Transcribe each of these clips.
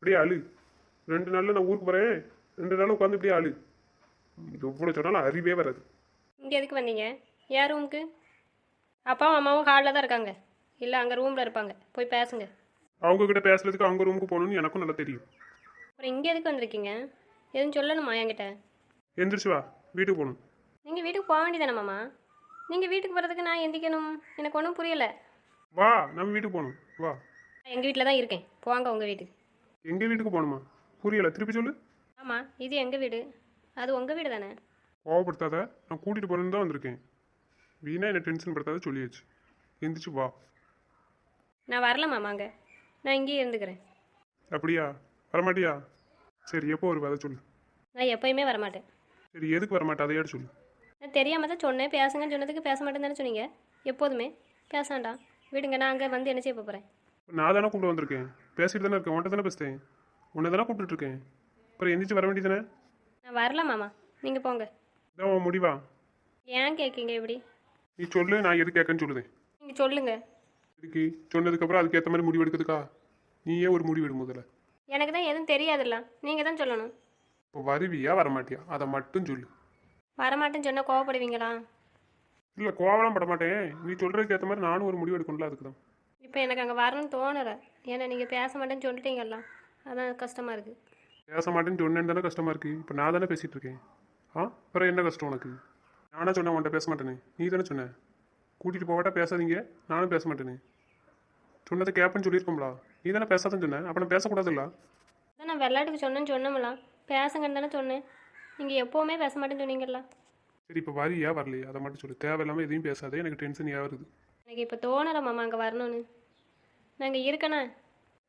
இப்படியே அழு. 2 நாளில் நான் ஊருக்கு போகிறேன். 2 நாள் உட்காந்து இப்படியே அழு. எவ்வளோ சொன்னாலும் அறிவே வராது. இங்கே எதுக்கு வந்தீங்க? யார் ரூமுக்கு? அப்பாவும் அம்மாவும் ஹாலில் தான் இருக்காங்க. இல்லை அங்கே ரூமில் இருப்பாங்க. போய் பேசுங்க. அவங்கக்கிட்ட பேசுறதுக்கு அவங்க ரூமுக்கு போகணும்னு எனக்கும் நல்லா தெரியும். அப்புறம் இங்கே எதுக்கு வந்திருக்கீங்க? எதுவும் சொல்லணுமா என்கிட்ட? எந்திரிச்சு வா, வீட்டுக்கு போகணும். நீங்கள் வீட்டுக்கு போக வேண்டியதானே மாமா? நீங்கள் வீட்டுக்கு போகிறதுக்கு நான் எந்திக்கணும்? எனக்கு ஒன்றும் புரியலை. வா, நம்ம வீட்டுக்கு போகணும். வா. எங்கள் வீட்டில் தான் இருக்கேன். போங்க உங்கள் வீட்டுக்கு. எங்கள் வீட்டுக்கு போகணுமா? புரியலை, திருப்பி சொல்லு. ஆமாம், இது எங்கள் வீடு. அது உங்கள் வீடு தானே? கோவப்படுத்தாத. நான் கூட்டிகிட்டு போகிறேன்னு தான் வந்திருக்கேன். வீணா என்னை டென்ஷன் படுத்தாத சொல்லியாச்சு. எந்திரிச்சு வா. நான் வரல மாமாங்க. நான் இங்கேயே இருந்துக்கிறேன். அப்படியா? வரமாட்டியா? சரி, எப்போ வருவ அதை சொல்லு. நான் எப்போயுமே வரமாட்டேன். சரி, எதுக்கு வரமாட்டேன் அதையாடு சொல்லு. நான் தெரியாமல் தான் சொன்னேன். பேசுங்கன்னு சொன்னதுக்கு பேச மாட்டேன்னு தானே சொன்னீங்க. எப்போதுமே பேசாண்டாம். விடுங்க, நான் அங்கே வந்து என்ன செய்ய போகிறேன்? நான் தானே கூப்பிட்டு வந்திருக்கேன். பேசிட்டு தானே இருக்கேன். உன்ட்ட தானே பேசுகிறேன். உன்னை தானே கூப்பிட்டுருக்கேன். அப்புறம் எந்திரிச்சு வர வேண்டியதானே? நான் வரல மாமா. நீங்கள் போங்க. இதான் உன் முடிவா? ஏன் கேட்கீங்க இப்படி? நீ சொல்லு, நான் எது கேட்கன்னு சொல்லுதேன். நீங்கள் சொல்லுங்கள். இதுக்கு சொன்னதுக்கப்புறம் அதுக்கேற்ற மாதிரி முடிவு எடுக்கிறதுக்கா? நீயே ஒரு முடிவு எடு முதல்ல. எனக்கு தான் எதுவும் தெரியாதுல்ல. நீங்கள் தான் சொல்லணும். இப்போ வருவியா வரமாட்டியா அதை மட்டும் சொல்லு. வரமாட்டேன்னு சொன்னால் கோவப்படுவீங்களா? இல்லை, கோவலாம் பட மாட்டேன். நீ சொல்கிறதுக்கு ஏற்ற மாதிரி நானும் ஒரு முடிவு எடுக்கணும்ல, அதுக்கு தான். இப்போ எனக்கு அங்கே வரணும்னு தோணலை. ஏன்னா நீங்கள் பேச மாட்டேன்னு சொல்லிட்டீங்கல்ல. அதான் கஷ்டமாக இருக்குது. பேச மாட்டேன்னு சொன்னேன்னு தானே கஷ்டமாக இருக்குது. இப்போ நான் தானே பேசிகிட்டு இருக்கேன். அப்புறம் என்ன கஷ்டம் உனக்கு? நானா சொன்னேன் உன்ட்ட பேச மாட்டேனே? நீ தானே சொன்னேன். கூட்டிகிட்டு போகட்டா பேசாதீங்க, நானும் பேச மாட்டேனே. சொன்னதை கேட்பேன்னு சொல்லியிருக்கோம்ல. நீ தானே பேசாதன்னு சொன்னேன். அப்போ நான் பேசக்கூடாதுல்ல? அதான் நான் விளையாட்டுக்கு சொன்னேன்னு சொன்னோம்ல. பேசுங்கன்னு தானே சொன்னேன். நீங்கள் எப்போவுமே பேச மாட்டேன்னு சொன்னீங்கல்ல. சரி, இப்போ வரியா வரலையா அதை மட்டும் சொல்லு. தேவையில்லாமல் எதையும் பேசாதே, எனக்கு டென்ஷன் ஏறுது. எனக்கு இப்போ தோணலை மாமா அங்கே வரணும்னு. நான் இங்கே இருக்கேனா?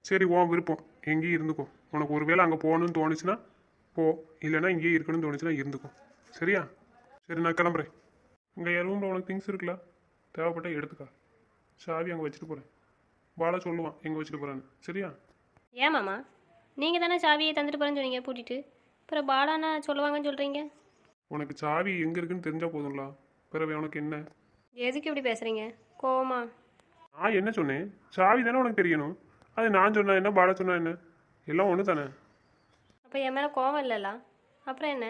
சரி, உன் விருப்பம். எங்கேயும் இருந்துக்கோ. உனக்கு ஒருவேளை அங்கே போகணும்னு தோணுச்சுன்னா போ, இல்லைன்னா இங்கேயே இருக்கணும்னு தோணுச்சுன்னா இருந்துக்கோ. சரியா? சரி, நான் கிளம்புறேன். இங்கே என் ரூமில் உனக்கு திங்ஸ் இருக்குல்ல, தேவைப்பட்டா எடுத்துக்கா. சாவி அங்கே வச்சுட்டு போகிறேன். பாலா சொல்லுவான் எங்கே வச்சுட்டு போகிறேன்னு. சரியா? ஏன் மாமா? நீங்கள் தானே சாவியை தந்துட்டு போகிறேன்னு சொன்னீங்க பூட்டிட்டு. அப்புறம் பாலானா சொல்லுவாங்கன்னு சொல்கிறீங்க. உனக்கு சாவி எங்கே இருக்குன்னு தெரிஞ்சால் போதும்ல. பிறகு உனக்கு என்ன? எதுக்கு இப்படி பேசுகிறீங்க? கோவமா? நான் என்ன சொன்னேன்? சாவி தானே உனக்கு தெரியணும். அது நான் சொன்னா என்ன, பாலா சொன்னா என்ன, எல்லாம் ஒன்று தானே. அப்போ என் மேலே கோவம் இல்லைல்ல? அப்புறம் என்ன?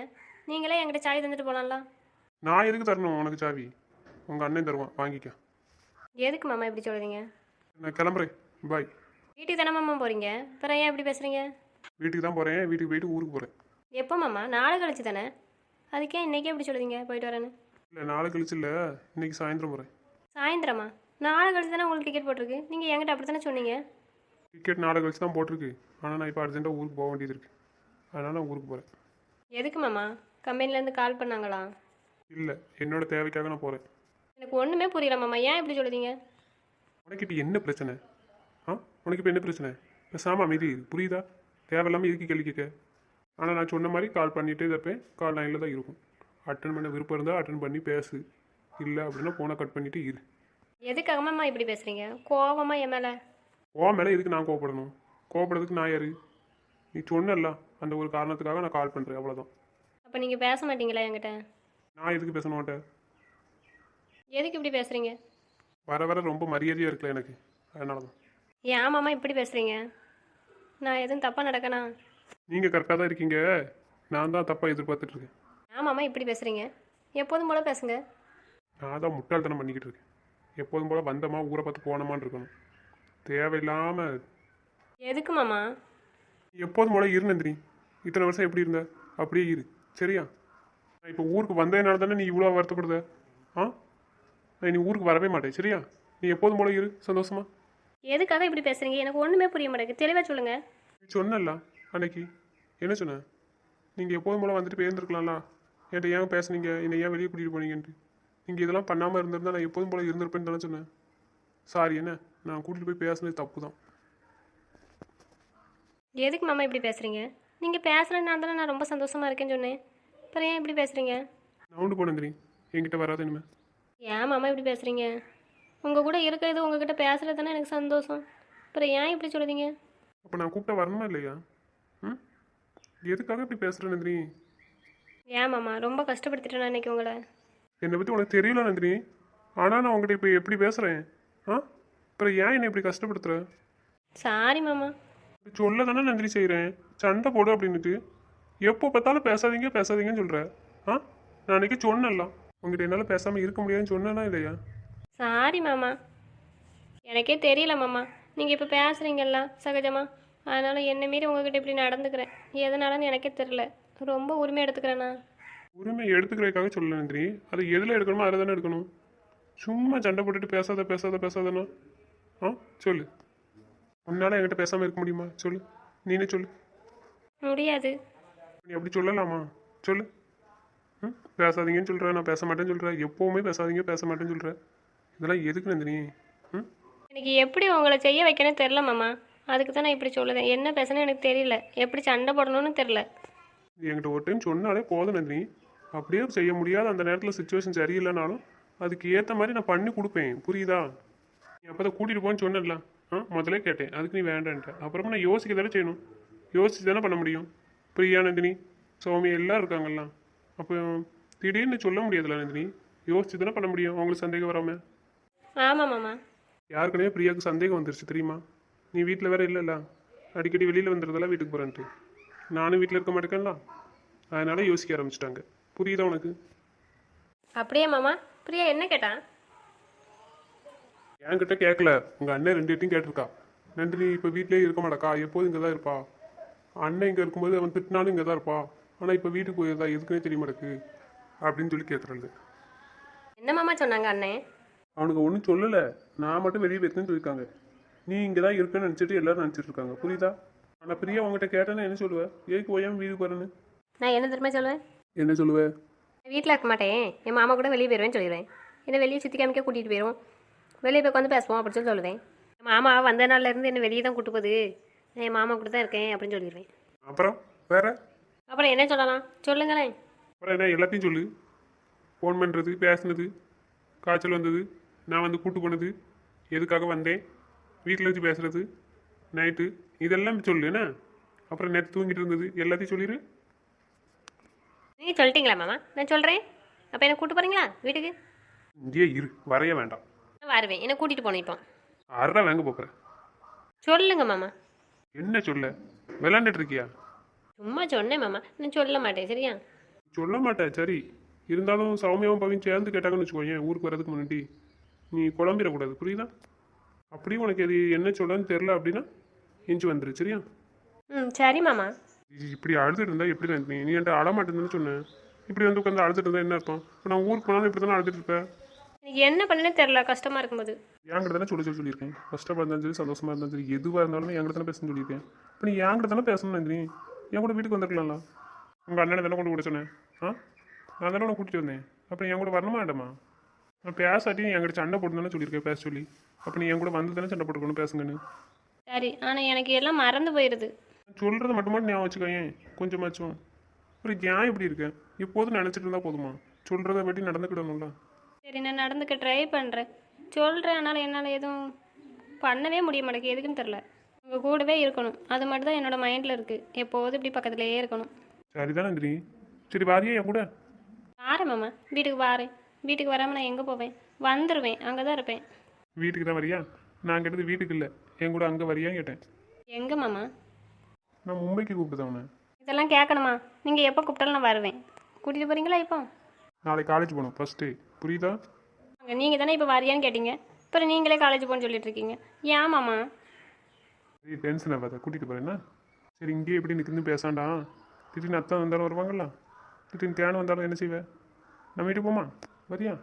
நீங்களே என்கிட்ட சாவி தந்துட்டு போகலாம்ல? நான் எதுக்கு தரணும் உனக்கு சாவி? உங்கள் அண்ணன் தருவான், வாங்கிக்க. எதுக்கு மாமா இப்படி சொல்கிறீங்க? நான் கிளம்புறேன். பாய். வீட்டுக்கு தானே மாமா போகிறீங்க? அப்புறம் ஏன் இப்படி பேசுகிறீங்க? வீட்டுக்கு தான் போகிறேன். வீட்டுக்கு போயிட்டு ஊருக்கு போகிறேன். எப்போ மாமா? நாளை கழிச்சு தானே? அதுக்கே இன்றைக்கே இப்படி சொல்லுவீங்க போயிட்டு வரேன்னு? இல்லை, நாளை கழிச்சு இல்லை, இன்னைக்கு சாயந்தரம் போகிறேன். சாயந்தரமா? நாளை கழிச்சு தானே உங்களுக்கு டிக்கெட் போட்டிருக்கு. நீங்கள் என்கிட்ட அப்படி தானே சொன்னீங்க. டிக்கெட் நாளை கழிச்சு தான் போட்டிருக்கு. ஆனால் நான் இப்போ அர்ஜென்ட்டாக ஊருக்கு போக வேண்டியது இருக்குது. அதனால் நான் ஊருக்கு போகிறேன். எதுக்கு மாமா? கம்பெனிலேருந்து கால் பண்ணாங்களா? இல்லை, என்னோட தேவைக்காக நான் போகிறேன். எனக்கு ஒன்றுமே புரியல மாமா. ஏன் இப்படி சொல்லுதீங்க? உனக்கு இப்போ என்ன பிரச்சனை? உனக்கு இப்போ என்ன பிரச்சனை? பேசாமல் அமைதி இரு, புரியுதா? தேவையில்லாமல் இதுக்கு கேள்வி கேட்க. ஆனால் நான் சொன்ன மாதிரி கால் பண்ணிகிட்டே இருப்பேன். கால் லைனில் தான் இருக்கும். அட்டன் பண்ண விருப்பம் இருந்தால் அட்டன் பண்ணி பேசு. இல்லை அப்படின்னா ஃபோனை கட் பண்ணிவிட்டு இரு. எதுக்காக மாமா இப்படி பேசுகிறீங்க? கோவமா என் மேலே? மேலே எதுக்கு நான் கோவப்படணும்? கோவப்படுறதுக்கு நான் யாரு? நீ சொன்னல, அந்த ஒரு காரணத்துக்காக நான் கால் பண்ணுறேன், அவ்வளோதான். அப்போ நீங்கள் பேச மாட்டீங்களா என்கிட்ட? நான் எதுக்கு பேச மாட்டேன்? எதுக்கு இப்படி பேசுகிறீங்க? வர வர ரொம்ப மரியாதையாக இருக்குல்ல எனக்கு, அதனால தான். ஏன் மாமா இப்படி பேசுகிறீங்க? நான் எதுவும் தப்பாக நடக்கணா? நீங்கள் கரெக்டாக தான் இருக்கீங்க. நான் தான் தப்பாக எதிர்பார்த்துட்ருக்கேன். ஏன் மாமா இப்படி பேசுகிறீங்க? எப்போதும் போல் பேசுங்க. நான் தான் முட்டாள்தனம் பண்ணிக்கிட்டு இருக்கேன். எப்போதும் போல் வந்தமா ஊரை பார்த்து போனோமான்னு இருக்கணும். தேவையில்லாமல். எதுக்கு மாமா? எப்போதும் போல் இரு நந்தினி. இத்தனை வருஷம் எப்படி இருந்த அப்படியே இரு, சரியா? நான் இப்போ ஊருக்கு வந்ததுனால தானே நீ இவ்வளோ வருத்தப்படுத. நான் நீ ஊருக்கு வரவே மாட்டேன், சரியா? நீ எப்போதும் போல இரு, சந்தோஷமா. எதுக்காக இப்படி பேசுகிறீங்க? எனக்கு ஒன்றுமே புரிய மாட்டேங்குது. தெளிவாக சொல்லுங்கள். நீ சொன்னல அன்னைக்கு, என்ன சொன்ன? நீங்கள் எப்போதும் போல வந்துட்டு போயிருந்துருக்கலாம்ல. என்கிட்ட ஏன் பேசுனீங்க, என்னை ஏன் வெளியே கூட்டிகிட்டு போனீங்கன்ட்டு. நீங்கள் இதெல்லாம் பண்ணாமல் இருந்திருந்தா நான் எப்போதும் போல இருந்திருப்பேன்னு தானே சொன்னேன். சாரி, என்ன நான் கூட்டிகிட்டு போய் பேசுனது தப்பு தான். எதுக்கு மாமா இப்படி பேசுகிறீங்க? நீங்கள் பேசுகிறேன்னா தானே நான் ரொம்ப சந்தோஷமாக இருக்கேன்னு சொன்னேன். அப்புறம் ஏன் இப்படி பேசுகிறீங்க? நான் உண்டு போனேன் நந்தினி, என்கிட்ட வராது இனிமேல். ஏன் மாமா இப்படி பேசுகிறீங்க? உங்கள் கூட இருக்கிறது, உங்ககிட்ட பேசுகிறது தானே எனக்கு சந்தோஷம். அப்புறம் ஏன் இப்படி சொல்லுதீங்க? அப்போ நான் கூப்பிட்டா வரணுமா இல்லையா? எதுக்காக இப்படி பேசுகிறேன் நந்தினி? ஏன் மாமா ரொம்ப கஷ்டப்படுத்திட்டேன் அன்னைக்கு உங்களை? என்னை பற்றி உனக்கு தெரியல நந்தினி. ஆனால் நான் உங்கள்கிட்ட இப்போ எப்படி பேசுகிறேன்? அப்புறம் ஏன் என்னை இப்படி கஷ்டப்படுத்துகிற? சாரி மாமா. சொல்ல தானே நந்தினி செய்கிறேன், சண்டை போடு அப்படின்னுட்டு. எப்போ பார்த்தாலும் பேசாதீங்க பேசாதீங்கன்னு சொல்கிற. ஆ, நான் அன்றைக்கி சொன்னேன்ல, உங்ககிட்ட என்னால் பேசாமல் இருக்க முடியாதுன்னு சொன்னேனா இல்லையா? சாரி மாமா, எனக்கே தெரியல மாமா. நீங்கள் இப்போ பேசுகிறீங்கல்ல சகஜமா, அதனால் என்னை மீறி உங்ககிட்ட இப்படி நடந்துக்கிறேன். எதனாலன்னு எனக்கே தெரில. ரொம்ப உரிமை எடுத்துக்கிறேண்ணா. உரிமை எடுத்துக்கிறதுக்காக சொல்ல நந்தினி, அது எதில் எடுக்கணுமோ அதில் தானே எடுக்கணும். சும்மா சண்டை போட்டுட்டு பேசாத பேசாத பேசாதண்ணா. ஆ, சொல்லு. உன்னால் என்கிட்ட பேசாமல் இருக்க முடியுமா? சொல்லு, நீனே சொல்லு. முடியாது. நீ அப்படி சொல்லலாமா? சொல்லு. ம், பேசாதீங்கன்னு சொல்கிறேன், நான் பேச மாட்டேன்னு சொல்கிறேன், எப்போவுமே பேசாதீங்க பேச மாட்டேன்னு சொல்கிறேன். இதெல்லாம் எதுக்கு நந்தினி? ம், எனக்கு எப்படி உங்களை செய்ய வைக்கணும்னு தெரில மாமா. அதுக்கு தான் நான் இப்படி சொல்லுதேன். என்ன பேசணும்னு எனக்கு தெரியல, எப்படி சண்டை போடணும்னு தெரில. நீ என்கிட்ட ஒரு டைம் சொன்னாலே போதும் நந்தினி. அப்படியே செய்ய முடியாத அந்த நேரத்தில் சுச்சுவேஷன் சரியில்லைனாலும் அதுக்கு ஏற்ற மாதிரி நான் பண்ணி கொடுப்பேன், புரியுதா? நீ அப்போ தான் கூட்டிகிட்டு போன்னு சொன்னல. ஆ, முதல்ல கேட்டேன், அதுக்கு நீ வேண்டான்ட்ட. அப்புறமா நான் யோசிக்க தானே செய்யணும், யோசிச்சு தானே பண்ண முடியும். பிரியா, நந்தினி, சௌமி எல்லாம் இருக்காங்கல்ல. அப்போ திடீர்னு சொல்ல முடியாதுல்ல நந்தினி, யோசிச்சு தானே பண்ண முடியும் அவங்களுக்கு சந்தேகம் வராமல். ஆமாம் மாமா. யாருக்குனே பிரியாவுக்கு சந்தேகம் வந்துருச்சு தெரியுமா? நீ வீட்டில் வேற இல்லைல்ல, அடிக்கடி வெளியில் வந்துடுறதெல்லாம் வீட்டுக்கு போகிறேன்ட்டு. நானும் வீட்டில் இருக்க மாட்டேங்கல்ல, அதனால யோசிக்க ஆரம்பிச்சிட்டாங்க. புரியுதா உனக்கு? அப்படியே மாமா. பிரியா என்ன கேட்டான்? என்கிட்ட கேட்கல, உங்கள் அண்ணன் ரெண்டு பேர்ட்டையும் கேட்டிருக்கா. நந்தினி இப்போ வீட்டிலேயே இருக்க மாட்டாக்கா, எப்போதும் இங்கே தான் இருப்பா. அண்ணன் இங்கே இருக்கும்போது அவன் திட்டினாலும் இங்கே தான் இருப்பா, ஆனால் இப்போ வீட்டுக்கு போயிருந்தா எதுக்குன்னே தெரிய மாட்டேக்கு அப்படின்னு சொல்லி கேட்குறது. என்ன மாமா சொன்னாங்க அண்ணே? அவனுக்கு ஒன்றும் சொல்லலை, நான் மட்டும் வெளியே போயிருக்கேன்னு சொல்லியிருக்காங்க. நீ இங்கே தான் இருக்கேன்னு நினச்சிட்டு எல்லாரும் நினச்சிட்டு இருக்காங்க, புரியுதா? ஆனால் பிரியா உங்ககிட்ட கேட்டேன்னா என்ன சொல்லுவேன்? ஏக்கு ஓயாமல் வீட்டுக்கு போகிறேன்னு நான் என்ன திரும்ப சொல்லுவேன்? என்ன சொல்லுவேன்? வீட்டில் இருக்க மாட்டேன், என் மாமா கூட வெளியே போயிடுவேன்னு சொல்லிடுவேன். என்ன வெளியே சுற்றி காமிக்க கூட்டிகிட்டு போயிடும், வெளியே போய் உட்காந்து பேசுவோம் அப்படின்னு சொல்லி சொல்லுவேன். என் மாமா வந்த நாள்லேருந்து என்ன வெளியே தான் கூட்டு போகுது, நான் என் மாமா கூட தான் இருக்கேன் அப்படின்னு சொல்லிடுவேன். அப்புறம் வேற? அப்புறம் என்ன சொல்லலாம் சொல்லுங்களேன். அப்புறம் என்ன எல்லாத்தையும் சொல்லு. ஃபோன் பண்ணுறது, பேசுனது, காய்ச்சல் வந்தது, நான் வந்து கூட்டு போனது, எதுக்காக வந்தேன், வீட்டில் வச்சு பேசுறது, நைட்டு, இதெல்லாம் சொல்லு என்ன. அப்புறம் நேற்று தூங்கிட்டு இருந்தது எல்லாத்தையும் சொல்லிடு. நீங்கள் சொல்லிட்டீங்களா மாமா? நான் சொல்கிறேன். அப்போ என்ன கூட்டு போகிறீங்களா வீட்டுக்கு? இங்கேயே இரு, வரைய வேண்டாம். நான் வருவேன், என்ன கூட்டிகிட்டு போனேன் இப்போ. அரை வாங்க போகிறேன். சொல்லுங்க மாமா. என்ன சொல்ல, விளாண்டுட்டு இருக்கியா? சும்மா சொன்னேன் மாமா, நான் சொல்ல மாட்டேன் சரியா? சொல்ல மாட்டேன் சரி. இருந்தாலும் சௌமியாவும் பவியும் சேர்ந்து கேட்டாங்கன்னு வச்சுக்கோயேன், ஊருக்கு வரதுக்கு முன்னாடி நீ குழம்பிடக்கூடாது, புரியுதா? அப்படியும் உனக்கு எது என்ன சொல்லன்னு தெரில அப்படின்னா எஞ்சி வந்துரு, சரியா? ம் சரி மாமா. இப்படி அழுதுட்டு இருந்தா எப்படி தான் நீ என்கிட்ட அழமாட்டேன்னு சொன்னேன். இப்படி வந்து உட்காந்து அழுதுட்டு இருந்தா என்ன அர்த்தம்? இப்போ நான் ஊருக்கு போனாலும் இப்படி தானே அழுதுட்டு இருப்பேன். எனக்கு என்ன பண்ணனே தெரில, கஷ்டமாக இருக்கும்போது. என்கிட்ட தானே சொல்லியிருக்கேன். கஷ்டமாக இருந்தாலும் சரி, சந்தோஷமாக இருந்தாலும் சரி, எதுவாக இருந்தாலும் என்கிட்ட தானே பேசணும்னு சொல்லியிருக்கேன். இப்போ நீ என்கிட்ட தானே பேசணும் நந்தினி. என் கூட வீட்டுக்கு வந்துருக்கலாம்ல. உங்கள் அண்ணனை தானே கொண்டு கூட சொன்னேன். ஆ, நான் தானே உனக்கு கூட்டிகிட்டு வந்தேன். அப்போ என் கூட வரணுமா வேண்டாமா? நான் பேசாட்டி என்கிட்ட சண்டை போட்டு தானே சொல்லியிருக்கேன் பேச சொல்லி. அப்போ நீ என் கூட வந்து தானே சண்டை போட்டுக்கணும் பேசுங்கன்னு. சரி, ஆனால் எனக்கு எல்லாம் மறந்து போயிடுது. சொல்கிறத மட்டும் ஞாபகம் வச்சுக்கோயேன் கொஞ்சமாச்சும். அப்புறம் ஏன் இப்படி இருக்கேன்? எப்போதும் நினச்சிட்டு இருந்தால் போதுமா? சொல்கிறத பற்றி நடந்துக்கிடணும்ல. சரி, நான் நடந்துக்க ட்ரை பண்ணுறேன், சொல்கிறேன். ஆனால் என்னால் எதுவும் பண்ணவே முடிய மாட்டேங்குது, எதுக்குன்னு தெரில. உங்கள் கூடவே இருக்கணும், அது மட்டும் தான் என்னோடய மைண்டில் இருக்குது. எப்போதும் இப்படி பக்கத்துலேயே இருக்கணும். சரிதான் நந்தினி. சரி வாரியா என் கூட? வாரேன் மாமா, வீட்டுக்கு வாரேன். வீட்டுக்கு வராமல் நான் எங்கே போவேன்? வந்துடுவேன், அங்கே தான் இருப்பேன். வீட்டுக்கு தான் வரியா? நான் கேட்டது வீட்டுக்கு இல்லை, என் கூட அங்கே வரியா கேட்டேன். எங்கே மாமா? நான் மும்பைக்கு கூப்பிட்டுதான் உன்னை. இதெல்லாம் கேட்கணுமா? நீங்கள் எப்போ கூப்பிட்டாலும் நான் வருவேன். கூட்டிகிட்டு போகிறீங்களா இப்போ? நாளைக்கு காலேஜ் போகணும் ஃபஸ்ட்டு, புரியுதா? அங்கே நீங்கள் தானே இப்போ வரியான்னு கேட்டீங்க, அப்புறம் நீங்களே காலேஜ் போகணுன்னு சொல்லிட்டு இருக்கீங்க. ஏன் மாமா? சரி டென்ஷன் ஆகாத, கூட்டிகிட்டு போகிறேன்னா. சரி இங்கேயே எப்படி நிற்கிறது பேசாண்டா. திடீர்னு அத்தான் வந்தாலும் வருவாங்கல்ல, திடீர்னு தேனை வந்தாலும் என்ன செய்வேன்? நம்ம வீட்டுக்கு போமா, வரியா?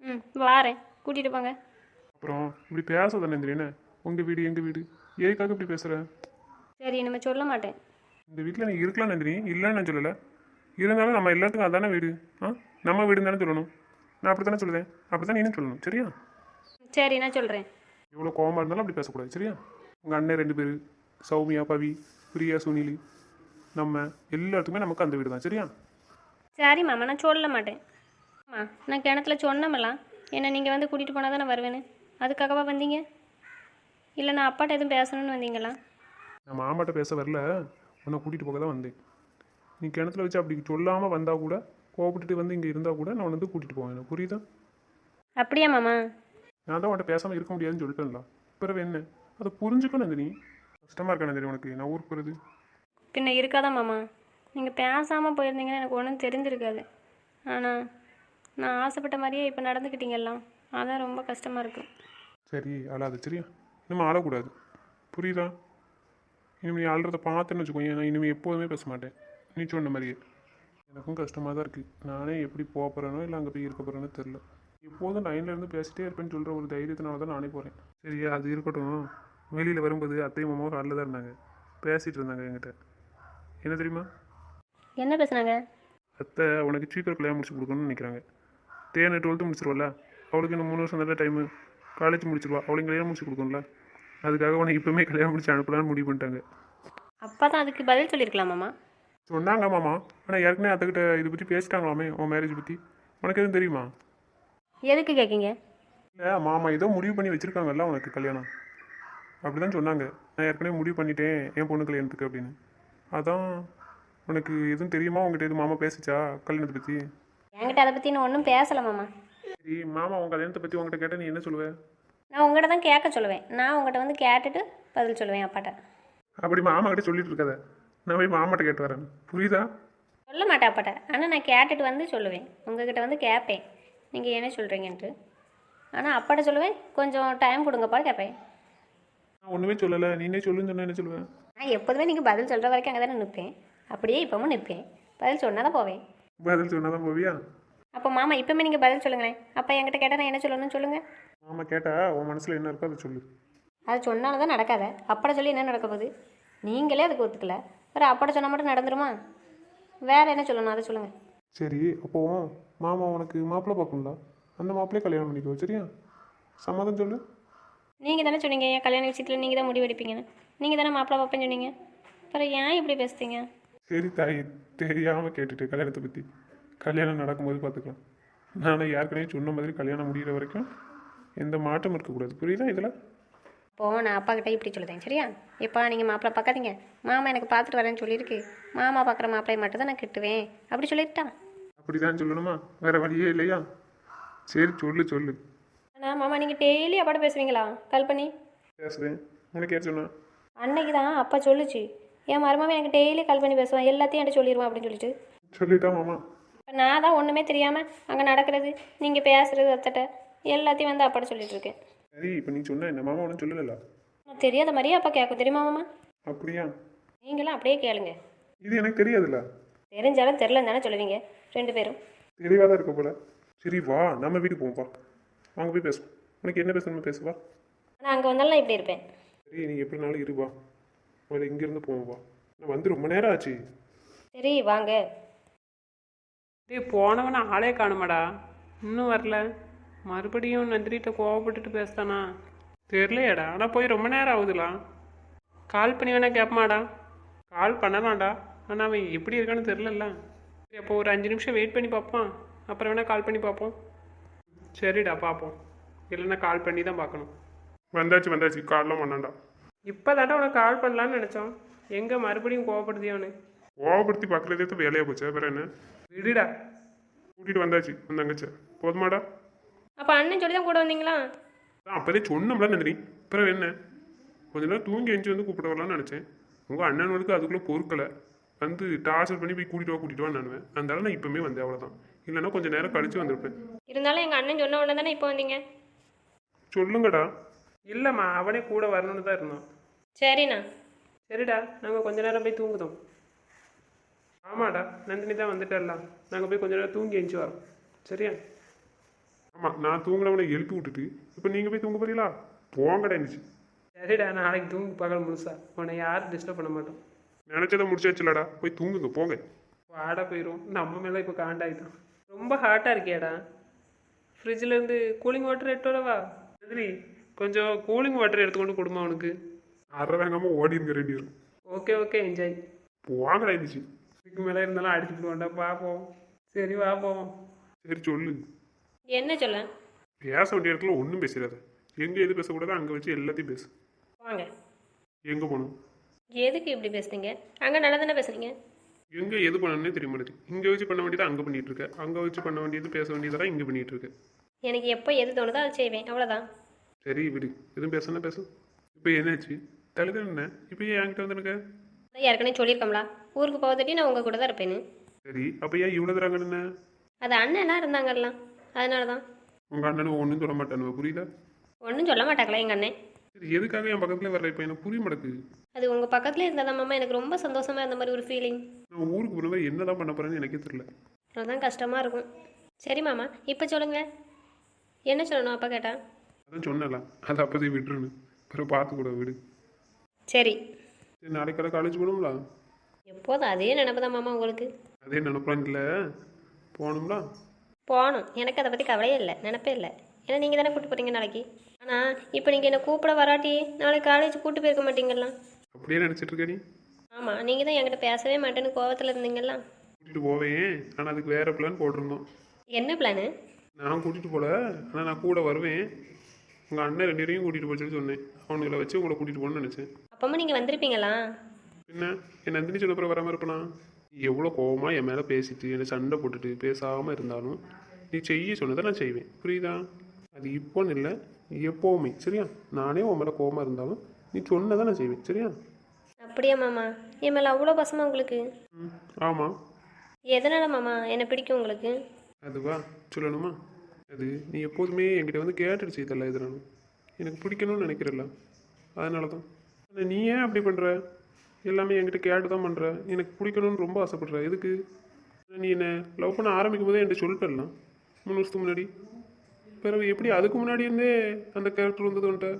ம் வாரேன், கூட்டிகிட்டு போங்க. அப்புறம் இப்படி பேசாத நந்தினி. என்ன உங்கள் வீடு எங்கள் வீடு, ஏதுக்காக இப்படி பேசுகிற? சரி, நம்ம சொல்ல மாட்டேன். இந்த வீட்டில் நீ இருக்கலாம் நந்தினி, இல்லைன்னு நான் சொல்லலை. இருந்தாலும் நம்ம எல்லாத்துக்கும் அதானே வீடு. ஆ, நம்ம வீடுன்னு தானே சொல்லணும். நான் அப்படி தானே சொல்லுவேன், அப்படி தான் நீனும் சொல்லணும், சரியா? சரி, நான் சொல்கிறேன். எவ்வளோ கோவமாக இருந்தாலும் அப்படி பேசக்கூடாது, சரியா? உங்கள் அண்ணன் ரெண்டு பேர், சௌமியா, பவி, பிரியா, சுனிலி, நம்ம எல்லாத்துக்குமே நமக்கு அந்த வீடு தான், சரியா? சரி மாமா, நான் சொல்ல மாட்டேன். ஆமாம், நான் கிணத்துல சொன்னமெல்லாம் என்ன நீங்கள் வந்து கூட்டிகிட்டு போனால் தான் நான் வருவேன்னு. அதுக்காகவா வந்தீங்க? இல்லை நான் அப்பாட்ட எதுவும் பேசணும்னு வந்தீங்களா? நான் மாமாட்ட பேச வரல, உன்னை கூட்டிகிட்டு போக தான் வந்தேன். நீ கிணத்துல வச்சு அப்படி சொல்லாமல் வந்தால் கூட, கோபப்பட்டுட்டு வந்து இங்கே இருந்தால் கூட நான் வந்து கூட்டிகிட்டு போவேன், புரியுதா? அப்படியா மாமா? நான் தான் உன்ட்ட பேசாமல் இருக்க முடியாதுன்னு சொல்லிட்டேன்ல, பிறகு என்ன? அதை புரிஞ்சுக்கணும் நந்தினி. கஷ்டமாக இருக்கானே தெரியும் உனக்கு நான் ஊருக்கு போகிறது. பின்ன இருக்காதான் மாமா. நீங்கள் பேசாமல் போயிருந்தீங்கன்னா எனக்கு ஒன்றும் தெரிஞ்சிருக்காது. ஆனால் நான் ஆசைப்பட்ட மாதிரியே இப்போ நடந்துக்கிட்டீங்க எல்லாம். அதான் ரொம்ப கஷ்டமாக இருக்குது. சரி அழாது சரியா, இனிமேல் அழக்கூடாது புரியுதா? இனிமேல் நீ அழுறத பார்த்தேன்னு வச்சுக்கோங்க, நான் இனிமேல் எப்போதுமே பேச மாட்டேன் நீ சொன்ன மாதிரியே. எனக்கும் கஷ்டமாக தான் இருக்குது. நானே எப்படி போக போகிறேனோ இல்லை அங்கே போய் இருக்க போகிறேனோ தெரில. எப்போதும் லைனில் இருந்து பேசிட்டே இருப்பேன்னு சொல்கிற ஒரு தைரியத்தினால தான் நானே போகிறேன். சரியா அது இருக்கட்டும். வெளியில் வரும்போது அத்தையும் மாமாவும் காலில் தான் இருந்தாங்க, பேசிகிட்டு இருந்தாங்க என்கிட்ட. என்ன தெரியுமா? என்ன பேசுனாங்க? அத்தை உனக்கு சீக்கிரம் கல்யாணம் முடிச்சு கொடுக்கணும்னு நினைக்கிறாங்க. தேனை 12th முடிச்சிருவல்ல, அவளுக்கு இன்னும் 3 வருஷம் தான் டைமு. காலேஜ் முடிச்சிருவா, அவளுக்கு கல்யாணம் முடிச்சு கொடுக்கணும்ல. அதுக்காக உனக்கு இப்போவுமே கல்யாணம் முடிச்சு அனுப்பலான்னு முடிவு பண்ணிட்டாங்க. அப்பா தான் அதுக்கு பதில் சொல்லியிருக்கலாமாம்மா. சொன்னாங்க மாமா, ஆனால் ஏற்கனவே அத்தைக்கிட்ட இதை பற்றி பேசிட்டாங்களாமே உன் மேரேஜ் பற்றி. உனக்கு எதுவும் தெரியுமா? எதுக்கு கேட்குங்க? இல்லை மாமா ஏதோ முடிவு பண்ணி வச்சுருக்காங்கல்ல உனக்கு கல்யாணம், அப்படி தான் சொன்னாங்க. நான் ஏற்கனவே முடிவு பண்ணிட்டேன் என் பொண்ணு கல்யாணத்துக்கு அப்படின்னு. அதான் உனக்கு எதுவும் தெரியுமா? உங்ககிட்ட எதுவும் மாமா பேசிச்சா கல்யாணத்தை பற்றி? என்கிட்ட அதை பற்றி நான் ஒன்றும் பேசலை மாமா. சரி மாமா உன் கல்யாணத்தை பற்றி உங்ககிட்ட கேட்டால் நீ என்ன சொல்லுவேன்? நான் உங்கள்கிட்ட தான் கேட்க சொல்லுவேன். நான் உங்கள்கிட்ட வந்து கேட்டுட்டு பதில் சொல்லுவேன் அப்பாட்ட. அப்படி மாமா கிட்ட சொல்லிட்டு இருக்காத, நான் போய் மாமாட்ட கேட்டு வரேன் புரியுதா? சொல்ல மாட்டேன் அப்பாட்ட. ஆனால் நான் கேட்டுட்டு வந்து சொல்லுவேன். உங்ககிட்ட வந்து கேட்பேன் நீங்கள் என்ன சொல்கிறீங்கன்ட்டு. ஆனால் அப்பாட்ட சொல்லுவேன் கொஞ்சம் டைம் கொடுங்கப்பா கேட்பேன். நான் ஒன்றுமே சொல்லலை, நீனே சொல்லுன்னு சொன்னால் என்ன சொல்லுவேன்? நான் எப்போதுமே நீங்கள் பதில் சொல்கிற வரைக்கும் அங்கே தானே நிற்பேன். அப்படியே இப்போவும் நிற்பேன். பதில் சொன்னால் தான் போவேன். பதில் சொன்னால் தான் போவியா? அப்போ மாமா இப்போமே நீங்கள் பதில் சொல்லுங்களேன். அப்போ என்கிட்ட கேட்டால் நான் என்ன சொல்லணும்னு சொல்லுங்கள். மாமா கேட்டா உன் மனசில் என்ன இருக்கோ அதை சொல்லு. அது சொன்னாலும் தான் நடக்காத. அப்பாட்ட சொல்லி என்ன நடக்க போகுது? நீங்களே அதுக்கு ஒத்துக்கல, வேறு அப்பாட்ட சொன்னால் மட்டும் நடந்துருமா? வேறு என்ன சொல்லணும் அதை சொல்லுங்கள். சரி அப்போது மாமா உனக்கு மாப்பிள்ளை பார்க்கணும்ல, அந்த மாப்பிள்ளையே கல்யாணம் பண்ணிக்கோ சரியா? சம்மதம் சொல்லு. நீங்கள் தானே சொன்னீங்க என் கல்யாண விஷயத்தில் நீங்கள் தான் முடிவு எடுப்பீங்கன்னு. நீங்கள் தானே மாப்பிள்ளை பார்ப்பேன்னு சொன்னீங்க. அப்புறம் ஏன் இப்படி பேசுறீங்க? சரி தாய், தெரியாமல் கேட்டுட்டு கல்யாணத்தை பற்றி. கல்யாணம் நடக்கும்போது பார்த்துக்கலாம். நான் ஏற்கனவே சொன்ன மாதிரி கல்யாணம் முடிகிற வரைக்கும் எந்த மாற்றம் இருக்கக்கூடாது புரியுதா இதில்? இப்போது நான் அப்பா கிட்டே இப்படி சொல்லுதேன் சரியா? இப்போ நீங்கள் மாப்பிள்ளை பார்க்காதீங்க, மாமா எனக்கு பார்த்துட்டு வரேன்னு சொல்லியிருக்கு. மாமா பார்க்குற மாப்பிள்ளையை மட்டும் தான் நான் கிட்டுவேன் அப்படி சொல்லிட்டா. அப்படி தான் சொல்லணுமா? வேறு வழியே இல்லையா? சரி சொல்லு சொல்லு. ஆனால் மாமா நீங்கள் டெய்லி அப்பாட்ட பேசுவீங்களா கால் பண்ணி? பேசுகிறேன். உனக்கு யார் சொன்னா? அன்னைக்கு தான் அப்பா சொல்லுச்சு, என் மருமாவே எனக்கு டெய்லி கால் பண்ணி பேசுவேன், எல்லாத்தையும் என்கிட்ட சொல்லிடுவேன் அப்படின்னு சொல்லிட்டு. சொல்லிட்டா மாமா? இப்போ நான் தான் ஒன்றுமே தெரியாமல் அங்கே நடக்கிறது நீங்கள் பேசுகிறது அத்தட்ட எல்லாத்தையும் வந்து அப்பாட்ட சொல்லிட்டு இருக்கேன். சரி இப்போ நீ சொன்ன என்ன மாமா ஒன்றும் சொல்லல? நான் தெரியாத மாதிரியே அப்பா கேட்கும் தெரியுமா மாமா? அப்படியா? நீங்களும் அப்படியே கேளுங்க. இது எனக்கு தெரியாதுல்ல. தெரிஞ்சாலும் தெரிலன்னு தானே சொல்லுவீங்க 2 பேரும். தெளிவாக தான் இருக்க போல. சரி வா நம்ம வீட்டுக்கு போவோம்ப்பா, வாங்க போய் பேசுவோம். உனக்கு என்ன பேசணுமோ பேசுவா. ஆனால் அங்கே வந்தாலும் நான் இப்படி இருப்பேன். சரி நீ எப்படினாலும் இருவா, முதல்ல இங்கேருந்து போவோம்ப்பா. நான் வந்து ரொம்ப நேரம் ஆச்சு. சரி வாங்க. டேய் போனவன ஆளே காணுமாடா, இன்னும் வரல. மறுபடியும் நந்திரிட்ட கோவப்பட்டுட்டு பேசுதானா தெரியலையாடா. ஆனால் போய் ரொம்ப நேரம் ஆகுதுலாம். கால் பண்ணி வேணா கேட்பாடா. கால் பண்ணலாம்டா, ஆனால் அவன் எப்படி இருக்கான்னு தெரிலல்ல. சரி அப்போ ஒரு 5 நிமிஷம் வெயிட் பண்ணி பார்ப்பான், அப்புறம் வேணால் கால் பண்ணி பார்ப்போம். சரிடா பார்ப்போம், இல்லைன்னா கால் பண்ணி தான் பார்க்கணும். வந்தாச்சு வந்தாச்சு, கால்லாம் பண்ணாண்டா. இப்போ தாண்டா உனக்கு கால் பண்ணலான்னு நினச்சோம், எங்கே மறுபடியும் கோவப்படுத்தியா அவனு? கோவப்படுத்தி பார்க்குறதே வேலையாக போச்சா, வேற என்ன? விடுடா. கூட்டிகிட்டு வந்தாச்சு வந்தாங்கச்சா, போதுமாடா? அப்போ அண்ணன் சொல்லி தான் கூட வந்தீங்களா? அப்போதே சொன்னோம்ல நந்தினி, அப்புறம் என்ன? கொஞ்ச நேரம் தூங்கி எஞ்சி வந்து கூப்பிட வரலான்னு நினச்சேன். உங்கள் அண்ணனுக்கு அதுக்குள்ளே பொறுக்கலை, வந்து டார்ச்சர் பண்ணி போய் கூட்டிகிட்டு வா நானுவேன். அதனால நான் இப்போமே வந்தேன் அவ்வளோதான். இல்லைன்னா கொஞ்சம் நேரம் கழித்து வந்திருப்பேன். இருந்தாலும் எங்கள் அண்ணன் சொன்ன உடனே தானே இப்போ வந்தீங்க. சொல்லுங்கடா. இல்லைம்மா அவனே கூட வரணுன்னு தான் இருந்தான். சரிண்ணா. சரிடா நாங்கள் கொஞ்ச நேரம் போய் தூங்குதோம். ஆமாடா நந்தினி தான் வந்துட்டலாம், நாங்கள் போய் கொஞ்ச நேரம் தூங்கி எழுந்துச்சி வரோம் சரியா? ஆமாம் நான் தூங்கினவனை எழுப்பி விட்டுட்டு இப்போ நீங்கள் போய் தூங்க போறீங்களா? போங்கடா இருந்துச்சு. சரிடா நாளைக்கு தூங்கு பகல் முழுசா, உன்னை யாரும் டிஸ்டர்ப் பண்ண மாட்டோம். நினச்சதை முடிச்சாச்சுலடா, போய் தூங்குங்க போங்க. வாடா போயிடும், நம்ம மேலே இப்போ காண்டாயிட்டான். ரொம்ப ஹாட்டாக இருக்கியாடா. ஃப்ரிட்ஜிலேருந்து கூலிங் வாட்டர் எடுத்து வரவா? நந்தினி கொஞ்சம் கூலிங் வாட்டர் எடுத்துக்கொண்டு கொடுமா அவனுக்கு. அரை வேங்காமல் ஓடிருங்க ரெண்டு பேரும். Okay okay enjoy. போங்கடா இருந்துச்சு. இதுக்கு மேலே இருந்தாலும் அடிச்சுட்டு வேண்டா, வா போவோம். சரி வா போவோம். சரி சொல்லு. என்ன சொல்ல? பேச வேண்டிய இடத்துல ஒன்றும் பேசிடாத. எங்கே எது பேசக்கூடாதோ அங்கே வச்சு எல்லாத்தையும் பேசு. வாங்க. எங்கே போகணும்? எதுக்கு இப்படி பேசுனீங்க? அங்கே நல்லா தானே பேசுனீங்க. எங்கே எது பண்ணணுன்னே தெரிய மாட்டேது. இங்கே வச்சு பண்ண வேண்டியதை அங்கே பண்ணிகிட்டு இருக்க, அங்கே வச்சு பண்ண வேண்டியது பேச வேண்டியதெல்லாம் இங்கே பண்ணிகிட்டு இருக்க. எனக்கு எப்போ எது தோணுதோ அது செய்வேன், அவ்வளோதான். சரி விடு, எதுவும் பேசுனா பேசு. இப்போ என்னாச்சு? தழுதான் என்ன இப்போ ஏன் என்கிட்ட வந்து எனக்கு அதான் ஏற்கனவே சொல்லியிருக்கோம்ல, ஊருக்கு போகத்தட்டி நான் உங்கள் கூட தான் இருப்பேன்னு. சரி அப்போ ஏன் இவ்வளோ தராங்க என்ன அது அண்ணன்லாம் இருந்தாங்கல்லாம், அதனால தான். உங்கள் அண்ணனும் ஒன்றும் சொல்ல மாட்டானுவ புரியுதா ஒன்றும் சொல்ல மாட்டாங்களா எங்கள் அண்ணன்? சரி எதுக்காக என் பக்கத்தில் வர்ற இப்போ எனக்கு புரிய மாட்டேங்குது. அது உங்கள் பக்கத்தில் இருந்தால் தான் மாமா எனக்கு ரொம்ப சந்தோஷமாக இருந்த மாதிரி ஒரு ஃபீலிங். நான் ஊருக்கு போகிற மாதிரி என்ன தான் பண்ண போகிறேன்னு எனக்கே தெரியல. அதுதான் கஷ்டமாக இருக்கும். சரி மாமா, இப்போ சொல்லுங்கள், என்ன சொல்லணும் அப்பா கேட்டா? அதான் சொன்னலாம் அதை அப்போதே விட்டுருன்னு பிறகு பார்த்து கூட விடு. சரி, சரி நாளைக்கு காலேஜ் போகணும்ல? எப்போதும் அதே நினப்பு தான் மாமா உங்களுக்கு. அதே நினப்பான் இல்லை போகணும்ல? போகணும், எனக்கு அதை பற்றி கவலையே இல்லை, நினப்பே இல்லை. ஏன்னா நீங்கள் தானே கூப்பிட்டு போகிறீங்க நாளைக்கு. ஆனால் இப்போ நீங்கள் என்னை கூப்பிட வராட்டி நாளைக்கு காலேஜ் கூப்பிட்டு போயிருக்க மாட்டீங்களா? அப்படியே நினச்சிட்டு இருக்க நீ? ஆமாம், நீங்கள் தான் என்கிட்ட பேசவே மாட்டேன்னு கோவத்தில் இருந்தீங்களா? கூட்டிகிட்டு போவேன் ஆனால் அதுக்கு வேறு பிளான் போட்டிருந்தோம். என்ன பிளானு? நான் கூட்டிகிட்டு போகல ஆனால் நான் கூட வருவேன். உங்கள் அண்ணன் 2 பேரையும் கூட்டிகிட்டு போச்சுன்னு சொன்னேன். அவனுங்களை வச்சு உங்களை கூட்டிகிட்டு போகணும்னு நினச்சேன். அப்பமா நீங்கள் வந்திருப்பீங்களா? என்ன என் நந்தினி சொன்ன பிறகு வராமல் இருப்பேனா? எவ்வளோ கோவமாக என் மேலே பேசிட்டு என்னை சண்டை போட்டுட்டு பேசாமல் இருந்தாலும் நீ செய்ய சொன்னதை நான் செய்வேன், புரியுதா? அது இப்போன்னு இல்லை எப்போவுமே, சரியா? நானே உன் மேலே கோவமாக இருந்தாலும் நீ சொன்னதை நான் செய்வேன், சரியா? அப்படியா மாமா? என் மேலே அவ்வளோ பசமா உங்களுக்கு? ம் ஆமாம். எதனால் மாமா என்னை பிடிக்கும் உங்களுக்கு? அதுவா சொல்லணுமா? அது நீ எப்போதுமே என்கிட்ட வந்து கேட்டுட்டு செய்தல்ல எதுனாலும் எனக்கு பிடிக்கணும்னு நினைக்கிறல்ல, அதனால தான். ஆனால் நீ ஏன் அப்படி பண்ணுற? எல்லாமே என்கிட்ட கேட்டு தான் பண்ணுற. எனக்கு பிடிக்கணும்னு ரொம்ப ஆசைப்படுற. எதுக்கு? நீ என்ன லவ் பண்ண ஆரம்பிக்கும் போதே என்கிட்ட சொல்லிட்டலாம் 3 வருஷத்துக்கு முன்னாடி. பிறகு எப்படி அதுக்கு முன்னாடி இருந்தே அந்த கேரக்டர் வந்தது வந்துட்ட?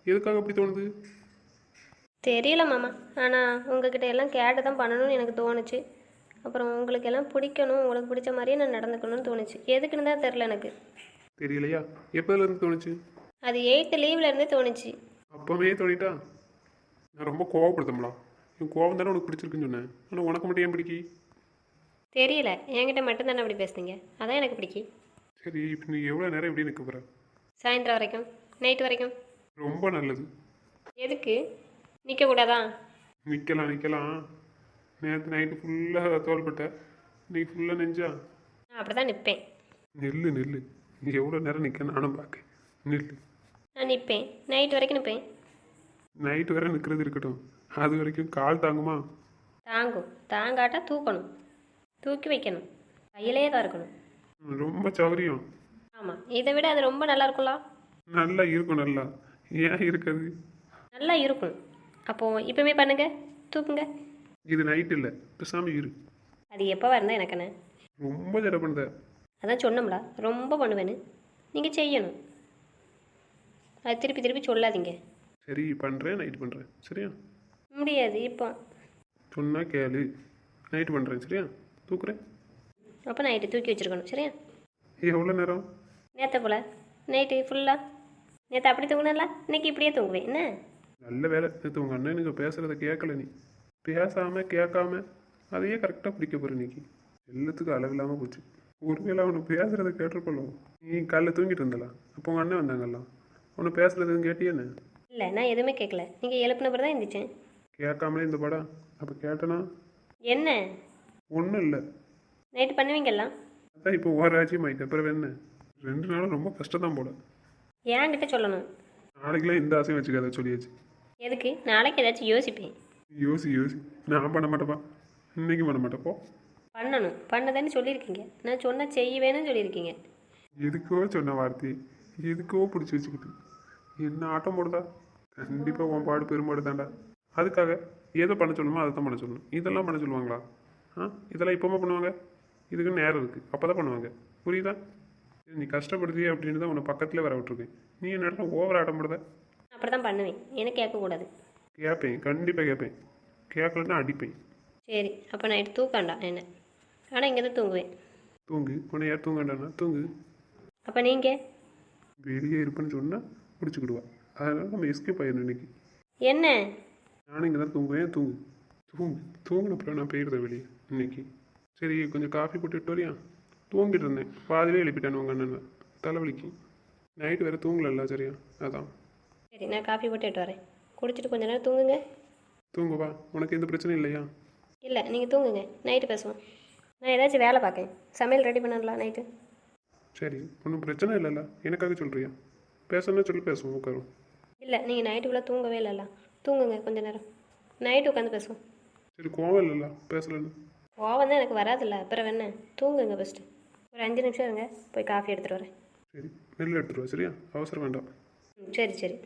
எதுக்காக அப்படி தோணுது? தெரியல மாமா, ஆனால் உங்ககிட்ட எல்லாம் கேட்டு தான் பண்ணணும்னு எனக்கு தோணுச்சு. அப்புறம் உங்களுக்கு எல்லாம் பிடிக்கணும், உங்களுக்கு பிடிச்ச மாதிரியே நான் நடந்துக்கணும்னு தோணுச்சு. எதுக்குன்னு தான் தெரில எனக்கு. தெரியலையா? எப்போதுலேருந்து தோணுச்சு? அது 8th லீவில் இருந்தே தோணுச்சு. அப்போவே தோணிட்டா? நான் ரொம்ப கோவப்படுத்தம்லாம். என் கோவம் தானே உனக்கு பிடிச்சிருக்குன்னு சொன்னேன். ஆனால் உனக்கு மட்டும் ஏன் பிடிக்கி? தெரியல, என்கிட்ட மட்டும் தானே அப்படி பேசுனீங்க, அதான் எனக்கு பிடிக்கி. சரி இப்போ நீ எவ்வளோ நேரம் எப்படி நிற்க போகிற? சாயந்தரம் வரைக்கும், நைட்டு வரைக்கும். ரொம்ப நல்லது. எதுக்கு? நிற்கக்கூடாதா? நிற்கலாம். நேற்று நைட்டு ஃபுல்லாக தோள்பட்ட, இன்னைக்கு ஃபுல்லாக நெஞ்சா? நான் அப்படி தான் நிற்பேன். நெல்லு நீ எவ்வளோ நேரம் நிற்க நானும் பார்க்க. நெல்லு. நான் நிற்பேன், நைட்டு வரைக்கும் நிற்பேன். நைட்டு வரை நிற்கிறது இருக்கட்டும், அது வரைக்கும் கால் தாங்குமா? தாங்கும், தாங்காட்டா தூக்கணும், தூக்கி வைக்கணும், கையிலே தான் இருக்கணும். ரொம்ப சௌரியம். ஆமாம், இதை விட அது ரொம்ப நல்லா இருக்கும்ல? நல்லா இருக்கும். நல்லா ஏன் இருக்காது? நல்லா இருக்கும். அப்போது இப்போமே பண்ணுங்க, தூக்குங்க. இது நைட்டு இல்லை, பேசாமல் இரு. அது எப்போ இருந்தால் எனக்குன்னு? ரொம்ப ஜட பண்ணுத. அதான் சொன்னோம்ல, ரொம்ப பண்ணுவேன்னு. நீங்கள் செய்யணும், அது திருப்பி திருப்பி சொல்லாதீங்க. சரி பண்ணுறேன், நைட்டு பண்ணுறேன், சரியா? முடியாது இப்போ. சொன்னால் கேளு. நைட்டு பண்ணுறேன், சரியா? தூக்குறேன். அப்போ நைட்டு தூக்கி வச்சுருக்கணும், சரியா? எவ்வளோ நேரம்? நேற்று போல் நைட்டு ஃபுல்லாக. நேற்று அப்படி தூங்கினல, இன்னைக்கு இப்படியே தூங்குவேன் என்ன? நல்ல வேலை. நேற்று உங்கள் அண்ணன் எனக்கு பேசுகிறத கேட்கல. நீ பேசாமல் கேட்காம அதையே கரெக்டாக பிடிக்க போகிற இன்னைக்கு. எல்லாத்துக்கும் அளவில்லாமல் போச்சு. ஒருவேளை அவனை பேசுகிறத கேட்டிருப்போம். நீ காலைல தூங்கிட்டு இருந்தலாம், அப்போ உங்கள் அண்ணன் வந்தாங்கல்லாம். அவனை பேசுகிறது எதுவும் கேட்டியானே? இல்லை, நான் எதுவுமே கேட்கல. நீங்கள் எழுப்பின பிறகு தான் இருந்துச்சேன். கேட்காமலே இந்த படம் அப்போ கேட்டனா? என்ன? ஒன்றும் இல்லை. நைட்டு பண்ணுவீங்கல்லாம்? அதான் இப்போ ஓராட்சியும் ஆகிட்ட அப்புறம் என்ன? 2 நாளும் ரொம்ப கஷ்டம் தான் போல. ஏன்கிட்ட சொல்லணும். நாளைக்கெல்லாம் இந்த ஆசையும் வச்சுக்காத சொல்லியாச்சு. எதுக்கு? நாளைக்கு ஏதாச்சும் யோசிப்பேன். யோசி. நான் பண்ண மாட்டேப்பா, இன்னைக்கு பண்ண மாட்டேப்போ. பண்ணணும், பண்ணதான்னு சொல்லியிருக்கீங்க. நான் சொன்னால் செய்வேன்னு சொல்லியிருக்கீங்க. எதுக்கோ சொன்ன வார்த்தை எதுக்கோ பிடிச்சி வச்சுக்கிட்டு என்ன ஆட்டம் போடுதா? கண்டிப்பாக உன் பாடு பெரும்பாடு தாண்டா. அதுக்காக எதை பண்ண சொல்லணுமோ அதை தான் பண்ண சொல்லணும். இதெல்லாம் பண்ண சொல்லுவாங்களா? இதெல்லாம் இப்போமா பண்ணுவாங்க? இதுக்கு நேரம் இருக்குது, அப்போ தான் பண்ணுவாங்க, புரியுதா? நீ கஷ்டப்படுத்தி அப்படின்னு தான் உன்னை பக்கத்தில் வர விட்டுருக்கேன். நீ என்ன இடத்துல ஓவர் ஆட்டம் போடுத? அப்படி தான் பண்ணுவேன், எனக்கு கேட்கக்கூடாது. கேட்பேன், கண்டிப்பாக கேட்பேன். கேட்கலன்னா அடிப்பேன். சரி, அப்போ நைட்டு தூக்காண்டாம் என்ன. ஆனால் இங்கே தான் தூங்குவேன். தூங்கு. உன்னை யார் தூங்காண்டானா? தூங்கு. அப்போ நீங்கள் வெளியே இருப்பேன்னு சொன்னால் பிடிச்சிக்கிடுவா. அதனால் நம்ம எஸ்கேப் ஆயிடணும் இன்னைக்கு. என்ன? நானும் இங்கே தான் தூங்குவேன். தூங்கினப்புறம் நான் போயிடுறேன் வெளியே இன்னைக்கு. சரி கொஞ்சம் காஃபி போட்டுட்டு வரியா? தூங்கிட்டு இருந்தேன், பாதிலே எழுப்பிட்டானு உங்கள் அண்ணன். தலைவலிக்கு. நைட்டு வேறு தூங்கலல்ல, சரியா? அதான். சரி, நான் காஃபி போட்டு வரேன். குடிச்சிட்டு கொஞ்ச நேரம் தூங்குங்க. தூங்குவா, உனக்கு எந்த பிரச்சனையும் இல்லையா? இல்லை, நீங்கள் தூங்குங்க, நைட்டு பேசுவோம். நான் ஏதாச்சும் வேலை பார்க்கேன், சமையல் ரெடி பண்ணலாம் நைட்டு. சரி ஒன்றும் பிரச்சனை இல்லைல்ல, எனக்காக சொல்கிறியா? பேசணும்னா சொல்லி பேசுவோம், உட்காரும். இல்லை, நீங்கள் நைட்டுக்குள்ளே தூங்கவே இல்லைல்ல, தூங்குங்க கொஞ்ச நேரம். நைட்டு உட்காந்து பேசுவோம். சரி கோவம் இல்லைல்ல பேசலன்னு. கோவம் தான் எனக்கு வராதில்ல, அப்புறம் என்ன? தூங்குங்க ஃபஸ்ட்டு. ஒரு 5 நிமிஷம் இருங்க, போய் காஃபி எடுத்துகிட்டு வரேன். சரி நெல் எடுத்துருவா சரியா, அவசரம் வேண்டாம். சரி சரி.